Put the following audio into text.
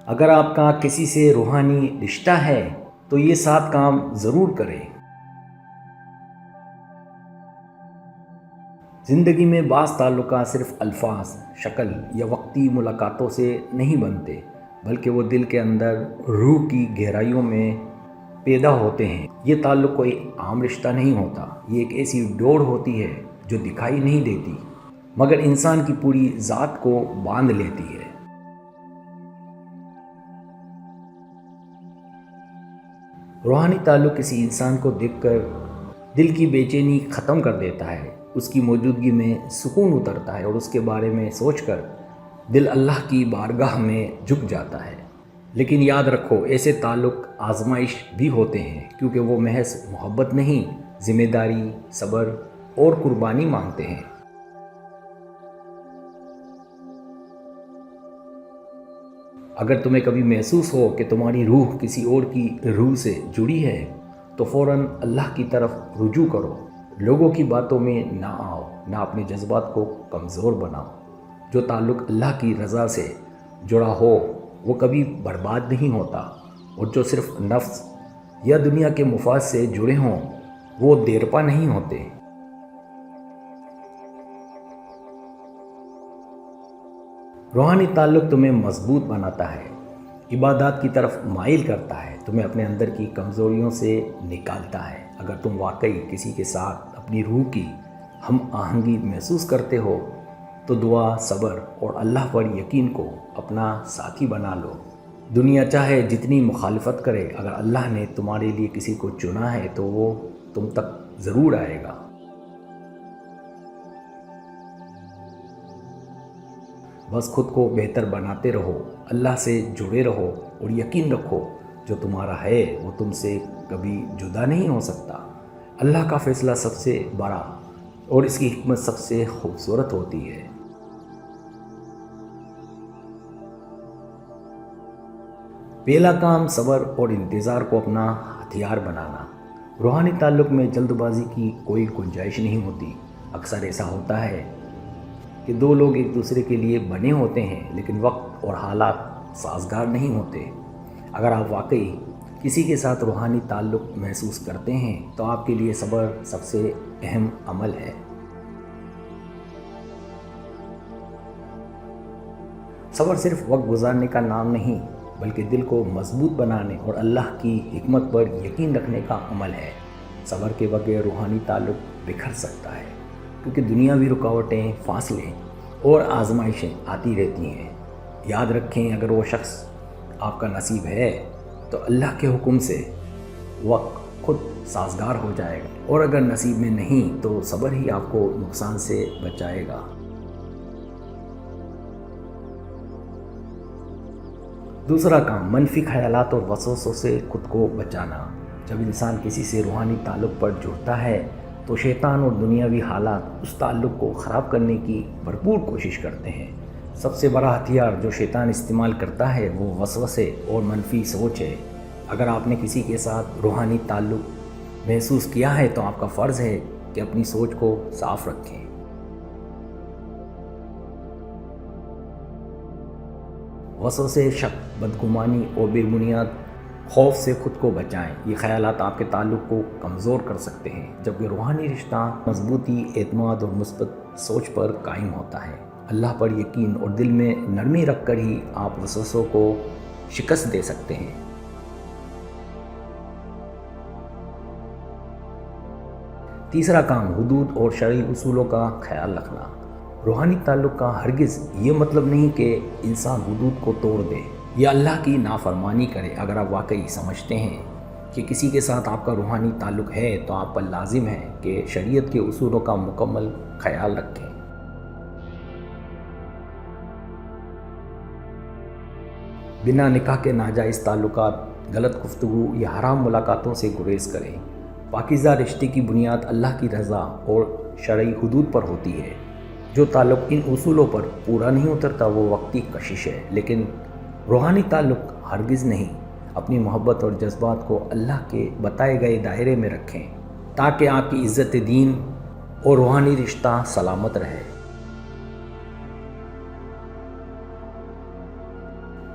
اگر آپ کا کسی سے روحانی رشتہ ہے تو یہ 7 کام ضرور کریں۔ زندگی میں بعض تعلقات صرف الفاظ، شکل یا وقتی ملاقاتوں سے نہیں بنتے، بلکہ وہ دل کے اندر روح کی گہرائیوں میں پیدا ہوتے ہیں۔ یہ تعلق کوئی عام رشتہ نہیں ہوتا، یہ ایک ایسی ڈور ہوتی ہے جو دکھائی نہیں دیتی مگر انسان کی پوری ذات کو باندھ لیتی ہے۔ روحانی تعلق کسی انسان کو دیکھ کر دل کی بے چینی ختم کر دیتا ہے، اس کی موجودگی میں سکون اترتا ہے اور اس کے بارے میں سوچ کر دل اللہ کی بارگاہ میں جھک جاتا ہے۔ لیکن یاد رکھو، ایسے تعلق آزمائش بھی ہوتے ہیں، کیونکہ وہ محض محبت نہیں، ذمہ داری، صبر اور قربانی مانگتے ہیں۔ اگر تمہیں کبھی محسوس ہو کہ تمہاری روح کسی اور کی روح سے جڑی ہے تو فوراً اللہ کی طرف رجوع کرو۔ لوگوں کی باتوں میں نہ آؤ، نہ اپنے جذبات کو کمزور بناؤ۔ جو تعلق اللہ کی رضا سے جڑا ہو وہ کبھی برباد نہیں ہوتا، اور جو صرف نفس یا دنیا کے مفاد سے جڑے ہوں وہ دیرپا نہیں ہوتے۔ روحانی تعلق تمہیں مضبوط بناتا ہے، عبادات کی طرف مائل کرتا ہے، تمہیں اپنے اندر کی کمزوریوں سے نکالتا ہے۔ اگر تم واقعی کسی کے ساتھ اپنی روح کی ہم آہنگی محسوس کرتے ہو تو دعا، صبر اور اللہ پر یقین کو اپنا ساتھی بنا لو۔ دنیا چاہے جتنی مخالفت کرے، اگر اللہ نے تمہارے لیے کسی کو چنا ہے تو وہ تم تک ضرور آئے گا۔ بس خود کو بہتر بناتے رہو، اللہ سے جڑے رہو اور یقین رکھو جو تمہارا ہے وہ تم سے کبھی جدا نہیں ہو سکتا۔ اللہ کا فیصلہ سب سے بڑا اور اس کی حکمت سب سے خوبصورت ہوتی ہے۔ پہلا کام، صبر اور انتظار کو اپنا ہتھیار بنانا۔ روحانی تعلق میں جلد بازی کی کوئی گنجائش نہیں ہوتی۔ اکثر ایسا ہوتا ہے کہ 2 لوگ ایک دوسرے کے لیے بنے ہوتے ہیں لیکن وقت اور حالات سازگار نہیں ہوتے۔ اگر آپ واقعی کسی کے ساتھ روحانی تعلق محسوس کرتے ہیں تو آپ کے لیے صبر سب سے اہم عمل ہے۔ صبر صرف وقت گزارنے کا نام نہیں بلکہ دل کو مضبوط بنانے اور اللہ کی حکمت پر یقین رکھنے کا عمل ہے۔ صبر کے بغیر روحانی تعلق بکھر سکتا ہے، کیونکہ دنیاوی رکاوٹیں، فاصلے اور آزمائشیں آتی رہتی ہیں۔ یاد رکھیں، اگر وہ شخص آپ کا نصیب ہے تو اللہ کے حکم سے وقت خود سازگار ہو جائے گا، اور اگر نصیب میں نہیں تو صبر ہی آپ کو نقصان سے بچائے گا۔ دوسرا کام، منفی خیالات اور وسوسوں سے خود کو بچانا۔ جب انسان کسی سے روحانی تعلق پر جڑتا ہے تو شیطان اور دنیاوی حالات اس تعلق کو خراب کرنے کی بھرپور کوشش کرتے ہیں۔ سب سے بڑا ہتھیار جو شیطان استعمال کرتا ہے وہ وسوسے اور منفی سوچ ہے۔ اگر آپ نے کسی کے ساتھ روحانی تعلق محسوس کیا ہے تو آپ کا فرض ہے کہ اپنی سوچ کو صاف رکھیں۔ وسوسے، شک، بدگمانی اور بے بنیاد خوف سے خود کو بچائیں۔ یہ خیالات آپ کے تعلق کو کمزور کر سکتے ہیں، جبکہ روحانی رشتہ مضبوطی، اعتماد اور مثبت سوچ پر قائم ہوتا ہے۔ اللہ پر یقین اور دل میں نرمی رکھ کر ہی آپ وسوسوں کو شکست دے سکتے ہیں۔ تیسرا کام، حدود اور شرعی اصولوں کا خیال رکھنا۔ روحانی تعلق کا ہرگز یہ مطلب نہیں کہ انسان حدود کو توڑ دے یا اللہ کی نافرمانی کرے۔ اگر آپ واقعی سمجھتے ہیں کہ کسی کے ساتھ آپ کا روحانی تعلق ہے تو آپ پر لازم ہے کہ شریعت کے اصولوں کا مکمل خیال رکھیں۔ بنا نکاح کے ناجائز تعلقات، غلط گفتگو یا حرام ملاقاتوں سے گریز کریں۔ پاکیزہ رشتے کی بنیاد اللہ کی رضا اور شرعی حدود پر ہوتی ہے۔ جو تعلق ان اصولوں پر پورا نہیں اترتا وہ وقتی کشش ہے، لیکن روحانی تعلق ہرگز نہیں۔ اپنی محبت اور جذبات کو اللہ کے بتائے گئے دائرے میں رکھیں تاکہ آپ کی عزت دین اور روحانی رشتہ سلامت رہے۔